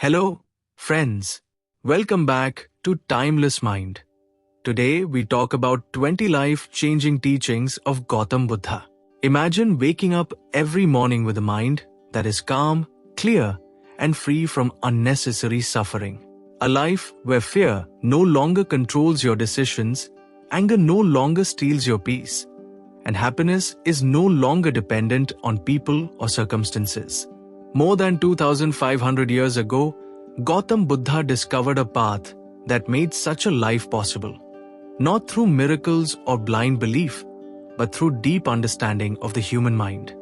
Hello, friends. Welcome back to Timeless Mind. Today we talk about 20 life-changing teachings of Gautam Buddha. Imagine waking up every morning with a mind that is calm, clear, and free from unnecessary suffering. A life where fear no longer controls your decisions, anger no longer steals your peace, and happiness is no longer dependent on people or circumstances. More than 2,500 years ago, Gautam Buddha discovered a path that made such a life possible, not through miracles or blind belief, but through deep understanding of the human mind.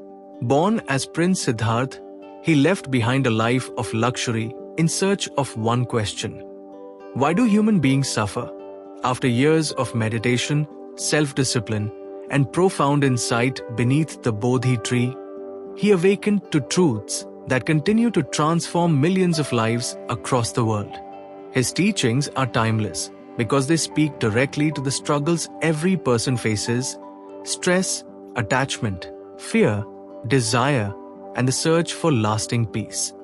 Born as Prince Siddhartha, he left behind a life of luxury in search of one question: why do human beings suffer? After years of meditation, self-discipline, and profound insight beneath the Bodhi tree, he awakened to truths that continue to transform millions of lives across the world. His teachings are timeless because they speak directly to the struggles every person faces: stress, attachment, fear, desire, and the search for lasting peace.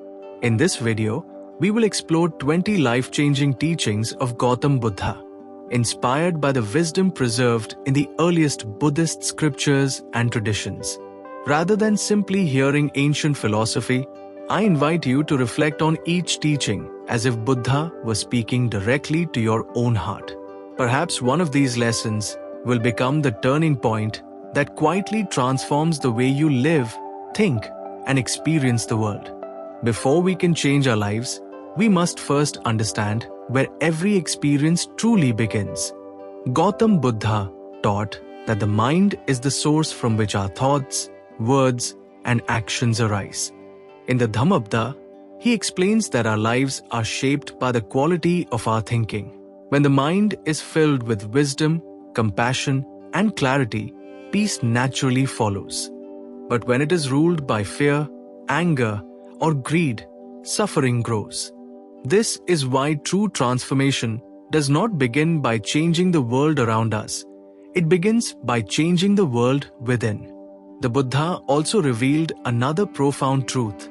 In this video, we will explore 20 life-changing teachings of Gautam Buddha, inspired by the wisdom preserved in the earliest Buddhist scriptures and traditions. Rather than simply hearing ancient philosophy, I invite you to reflect on each teaching as if Buddha was speaking directly to your own heart. Perhaps one of these lessons will become the turning point that quietly transforms the way you live, think, and experience the world. Before we can change our lives, we must first understand where every experience truly begins. Gautam Buddha taught that the mind is the source from which our thoughts, words, and actions arise. In the Dhammapda, he explains that our lives are shaped by the quality of our thinking. When the mind is filled with wisdom, compassion, and clarity, peace naturally follows. But when it is ruled by fear, anger, or greed, suffering grows. This is why true transformation does not begin by changing the world around us. It begins by changing the world within. The Buddha also revealed another profound truth.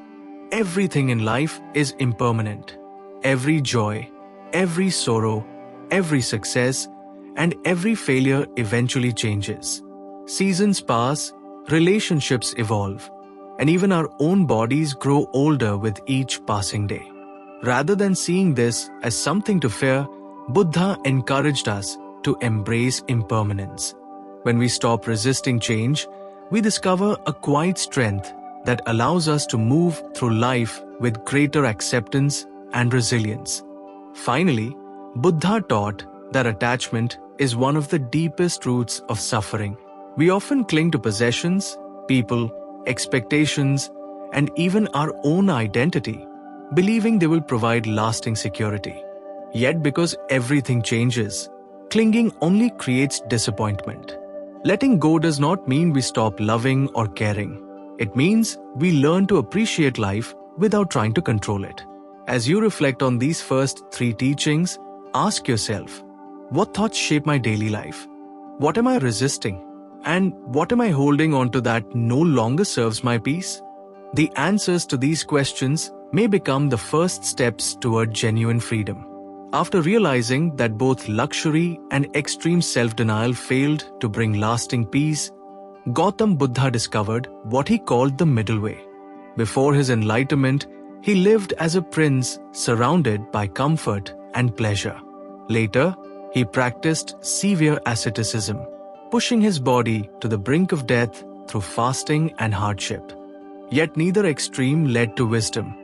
Everything in life is impermanent. Every joy, every sorrow, every success, and every failure eventually changes. Seasons pass, relationships evolve, and even our own bodies grow older with each passing day. Rather than seeing this as something to fear, Buddha encouraged us to embrace impermanence. When we stop resisting change, we discover a quiet strength that allows us to move through life with greater acceptance and resilience. Finally, Buddha taught that attachment is one of the deepest roots of suffering. We often cling to possessions, people, expectations, and even our own identity, believing they will provide lasting security. Yet because everything changes, clinging only creates disappointment. Letting go does not mean we stop loving or caring. It means we learn to appreciate life without trying to control it. As you reflect on these first 3 teachings, ask yourself, what thoughts shape my daily life? What am I resisting? And what am I holding on to that no longer serves my peace? The answers to these questions may become the first steps toward genuine freedom. After realizing that both luxury and extreme self-denial failed to bring lasting peace, Gautam Buddha discovered what he called the middle way. Before his enlightenment, he lived as a prince surrounded by comfort and pleasure. Later, he practiced severe asceticism, pushing his body to the brink of death through fasting and hardship. Yet neither extreme led to wisdom.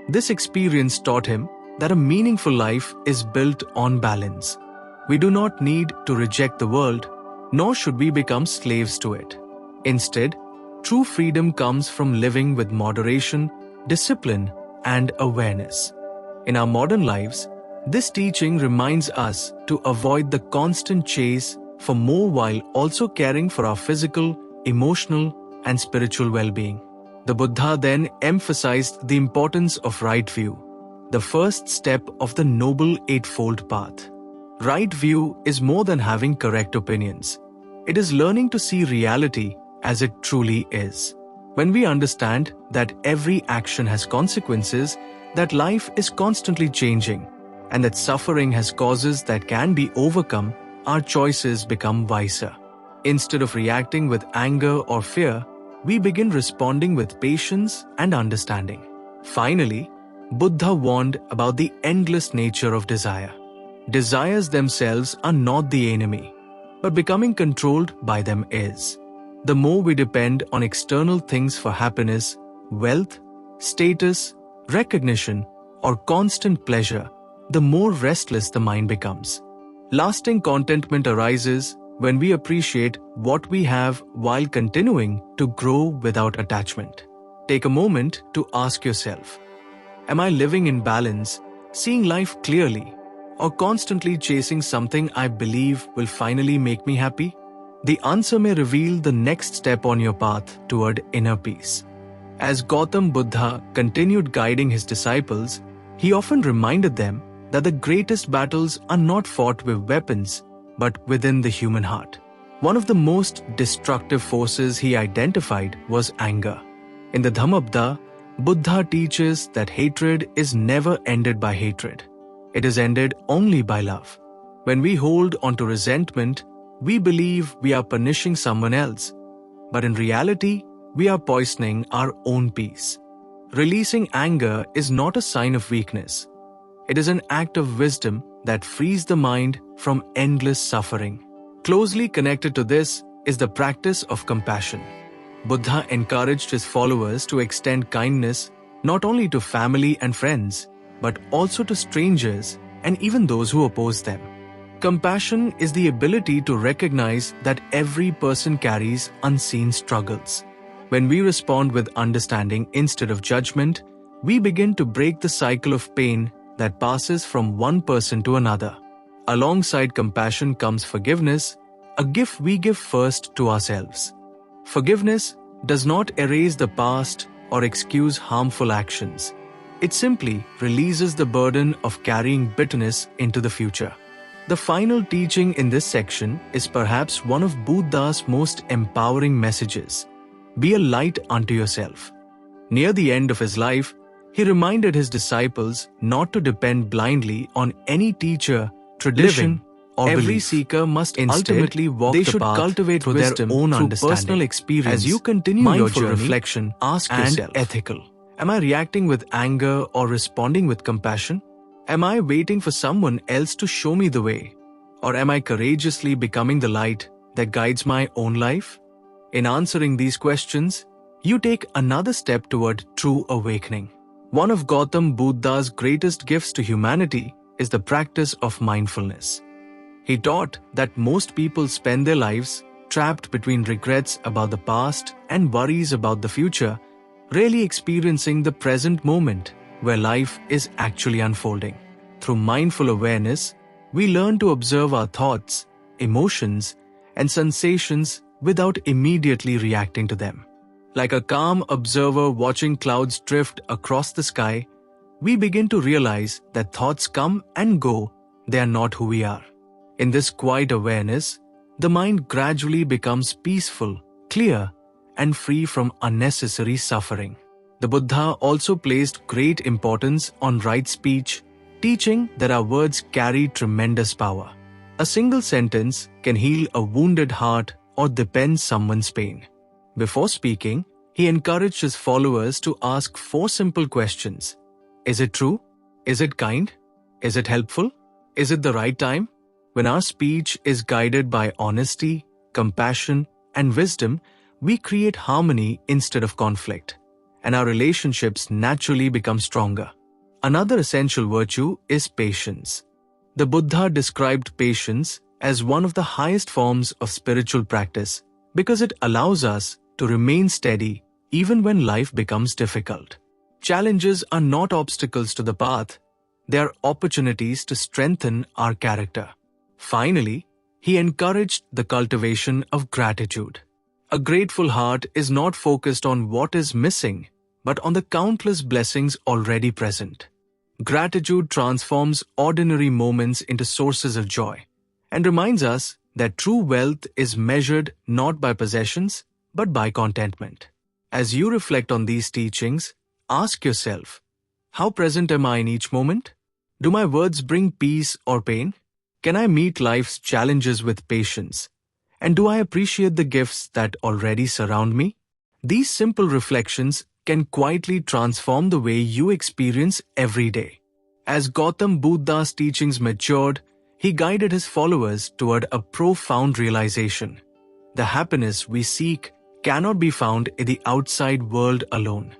This experience taught him that a meaningful life is built on balance. We do not need to reject the world, nor should we become slaves to it. Instead, true freedom comes from living with moderation, discipline, and awareness. In our modern lives, this teaching reminds us to avoid the constant chase for more while also caring for our physical, emotional, and spiritual well-being. The Buddha then emphasized the importance of right view, the first step of the Noble Eightfold Path. Right view is more than having correct opinions. It is learning to see reality as it truly is. When we understand that every action has consequences that life is constantly changing and that suffering has causes that can be overcome, our choices become wiser. Instead of reacting with anger or fear, we begin responding with patience and understanding. Finally, Buddha warned about the endless nature of desire. Desires themselves are not the enemy, but becoming controlled by them is. The more we depend on external things for happiness, wealth, status, recognition, or constant pleasure, the more restless the mind becomes. Lasting contentment arises when we appreciate what we have while continuing to grow without attachment. Take a moment to ask yourself, am I living in balance, seeing life clearly, or constantly chasing something I believe will finally make me happy? The answer may reveal the next step on your path toward inner peace. As Gautama Buddha continued guiding his disciples, he often reminded them that the greatest battles are not fought with weapons, but within the human heart. One of the most destructive forces he identified was anger. In the Dhammapada, Buddha teaches that hatred is never ended by hatred. It is ended only by love. When we hold onto resentment, we believe we are punishing someone else, but in reality, we are poisoning our own peace. Releasing anger is not a sign of weakness. It is an act of wisdom that frees the mind from endless suffering. Closely connected to this is the practice of compassion. Buddha encouraged his followers to extend kindness not only to family and friends, but also to strangers and even those who oppose them. Compassion is the ability to recognize that every person carries unseen struggles. When we respond with understanding instead of judgment, we begin to break the cycle of pain that passes from one person to another. Alongside compassion comes forgiveness, a gift we give first to ourselves. Forgiveness does not erase the past or excuse harmful actions. It simply releases the burden of carrying bitterness into the future. The final teaching in this section is perhaps one of Buddha's most empowering messages. Be a light unto yourself. Near the end of his life, he reminded his disciples not to depend blindly on any teacher, tradition, or every belief. Seeker must ultimately walk the path cultivate through wisdom their own through personal experience. As you continue your journey, reflection, ask yourself, ethical. Am I reacting with anger or responding with compassion? Am I waiting for someone else to show me the way? Or am I courageously becoming the light that guides my own life? In answering these questions, you take another step toward true awakening. One of Gautama Buddha's greatest gifts to humanity is the practice of mindfulness. He taught that most people spend their lives trapped between regrets about the past and worries about the future, rarely experiencing the present moment where life is actually unfolding. Through mindful awareness, we learn to observe our thoughts, emotions, and sensations without immediately reacting to them. Like a calm observer watching clouds drift across the sky, we begin to realize that thoughts come and go, they are not who we are. In this quiet awareness, the mind gradually becomes peaceful, clear, and free from unnecessary suffering. The Buddha also placed great importance on right speech, teaching that our words carry tremendous power. A single sentence can heal a wounded heart or deepen someone's pain. Before speaking, he encouraged his followers to ask 4 simple questions. Is it true? Is it kind? Is it helpful? Is it the right time? When our speech is guided by honesty, compassion, and wisdom, we create harmony instead of conflict, and our relationships naturally become stronger. Another essential virtue is patience. The Buddha described patience as one of the highest forms of spiritual practice because it allows us to remain steady even when life becomes difficult. Challenges are not obstacles to the path, they are opportunities to strengthen our character. Finally, he encouraged the cultivation of gratitude. A grateful heart is not focused on what is missing, but on the countless blessings already present. Gratitude transforms ordinary moments into sources of joy and reminds us that true wealth is measured not by possessions, but by contentment. As you reflect on these teachings, ask yourself, How present am I in each moment? Do my words bring peace or pain? Can I meet life's challenges with patience? And do I appreciate the gifts that already surround me? These simple reflections can quietly transform the way you experience every day. As Gautam Buddha's teachings matured, he guided his followers toward a profound realization. The happiness we seek cannot be found in the outside world alone.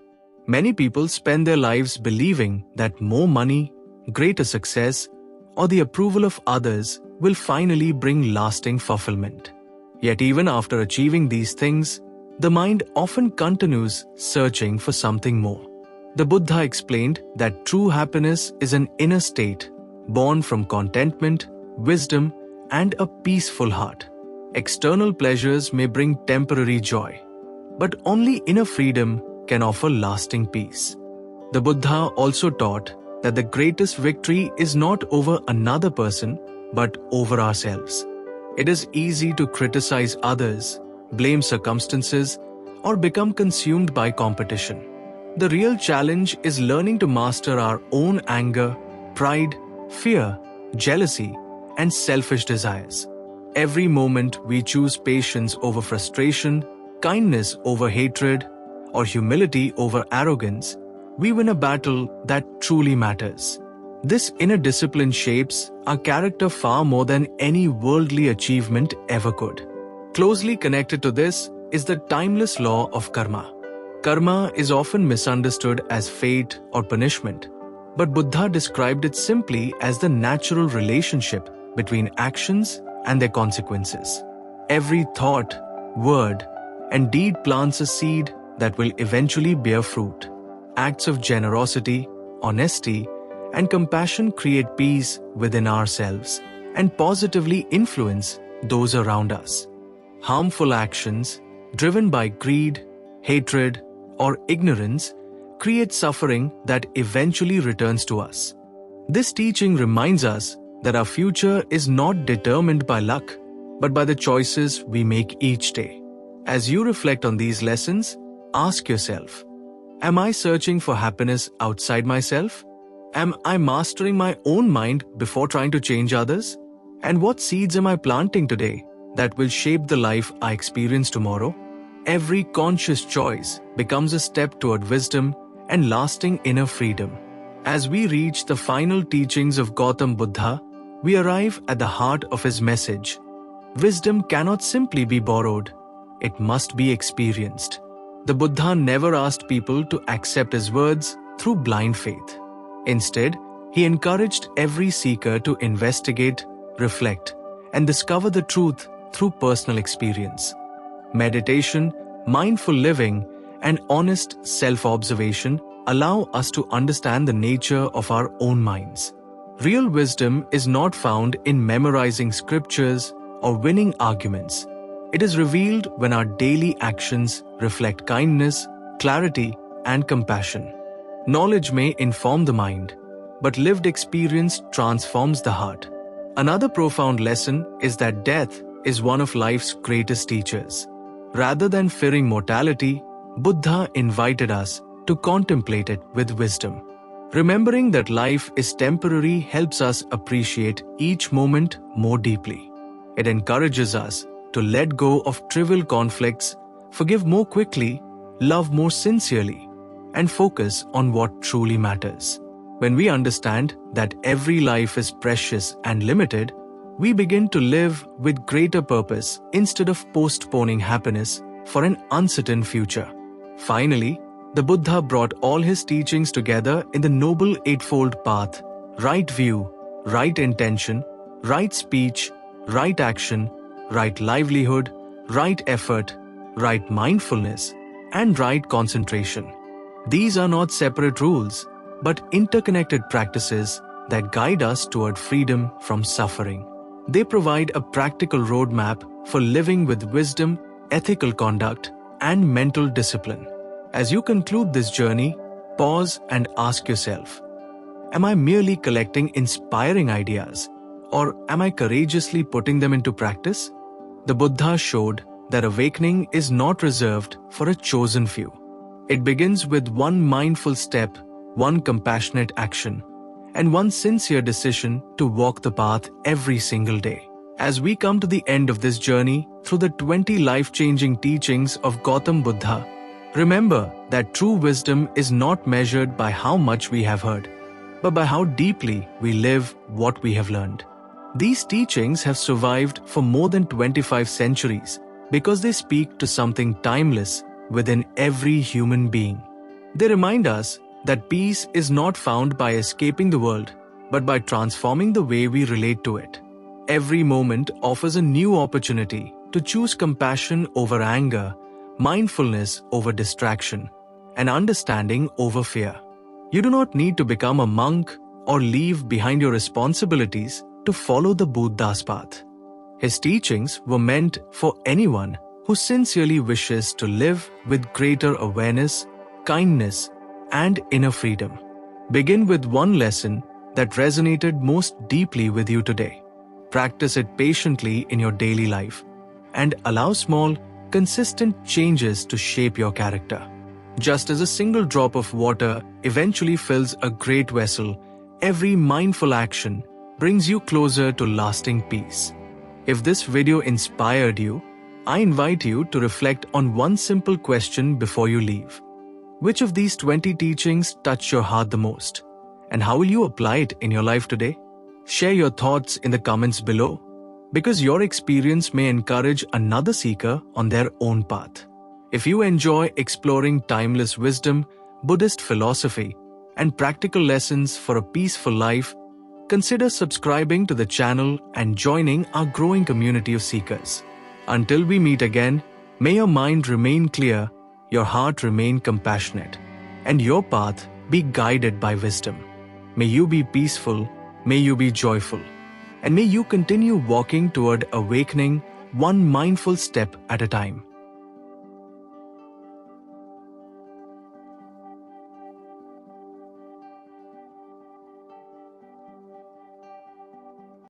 Many people spend their lives believing that more money, greater success, or the approval of others will finally bring lasting fulfillment. Yet even after achieving these things, the mind often continues searching for something more. The Buddha explained that true happiness is an inner state, born from contentment, wisdom, and a peaceful heart. External pleasures may bring temporary joy, but only inner freedom can offer lasting peace. The Buddha also taught that the greatest victory is not over another person, but over ourselves. It is easy to criticize others, blame circumstances, or become consumed by competition. The real challenge is learning to master our own anger, pride, fear, jealousy, and selfish desires. Every moment we choose patience over frustration, kindness over hatred, or humility over arrogance, we win a battle that truly matters. This inner discipline shapes our character far more than any worldly achievement ever could. Closely connected to this is the timeless law of karma. Karma is often misunderstood as fate or punishment, but Buddha described it simply as the natural relationship between actions and their consequences. Every thought, word, and deed plants a seed that will eventually bear fruit. Acts of generosity, honesty, and compassion create peace within ourselves and positively influence those around us. Harmful actions, driven by greed, hatred, or ignorance, create suffering that eventually returns to us. This teaching reminds us that our future is not determined by luck, but by the choices we make each day. As you reflect on these lessons, ask yourself, am I searching for happiness outside myself? Am I mastering my own mind before trying to change others? And what seeds am I planting today that will shape the life I experience tomorrow? Every conscious choice becomes a step toward wisdom and lasting inner freedom. As we reach the final teachings of Gautam Buddha, we arrive at the heart of his message. Wisdom cannot simply be borrowed, it must be experienced. The Buddha never asked people to accept his words through blind faith. Instead, he encouraged every seeker to investigate, reflect, and discover the truth through personal experience. Meditation, mindful living, and honest self-observation allow us to understand the nature of our own minds. Real wisdom is not found in memorizing scriptures or winning arguments. It is revealed when our daily actions reflect kindness, clarity, and compassion. Knowledge may inform the mind, but lived experience transforms the heart. Another profound lesson is that death is one of life's greatest teachers. Rather than fearing mortality, Buddha invited us to contemplate it with wisdom. Remembering that life is temporary helps us appreciate each moment more deeply. It encourages us to let go of trivial conflicts, forgive more quickly, love more sincerely, and focus on what truly matters. When we understand that every life is precious and limited, we begin to live with greater purpose instead of postponing happiness for an uncertain future. Finally, the Buddha brought all his teachings together in the Noble Eightfold Path: right view, right intention, right speech, right action, right livelihood, right effort, right mindfulness, and right concentration. These are not separate rules, but interconnected practices that guide us toward freedom from suffering. They provide a practical roadmap for living with wisdom, ethical conduct, and mental discipline. As you conclude this journey, pause and ask yourself, am I merely collecting inspiring ideas, or am I courageously putting them into practice? The Buddha showed that awakening is not reserved for a chosen few. It begins with one mindful step, one compassionate action, and one sincere decision to walk the path every single day. As we come to the end of this journey through the 20 life-changing teachings of Gautama Buddha, remember that true wisdom is not measured by how much we have heard, but by how deeply we live what we have learned. These teachings have survived for more than 25 centuries because they speak to something timeless within every human being. They remind us that peace is not found by escaping the world, but by transforming the way we relate to it. Every moment offers a new opportunity to choose compassion over anger, mindfulness over distraction, and understanding over fear. You do not need to become a monk or leave behind your responsibilities to follow the Buddha's path. His teachings were meant for anyone who sincerely wishes to live with greater awareness, kindness, and inner freedom. Begin with one lesson that resonated most deeply with you today. Practice it patiently in your daily life and allow small, consistent changes to shape your character. Just as a single drop of water eventually fills a great vessel, every mindful action brings you closer to lasting peace. If this video inspired you, I invite you to reflect on one simple question before you leave. Which of these 20 teachings touched your heart the most? And how will you apply it in your life today? Share your thoughts in the comments below, because your experience may encourage another seeker on their own path. If you enjoy exploring timeless wisdom, Buddhist philosophy, and practical lessons for a peaceful life, consider subscribing to the channel and joining our growing community of seekers. Until we meet again, may your mind remain clear, your heart remain compassionate, and your path be guided by wisdom. May you be peaceful, may you be joyful, and may you continue walking toward awakening one mindful step at a time.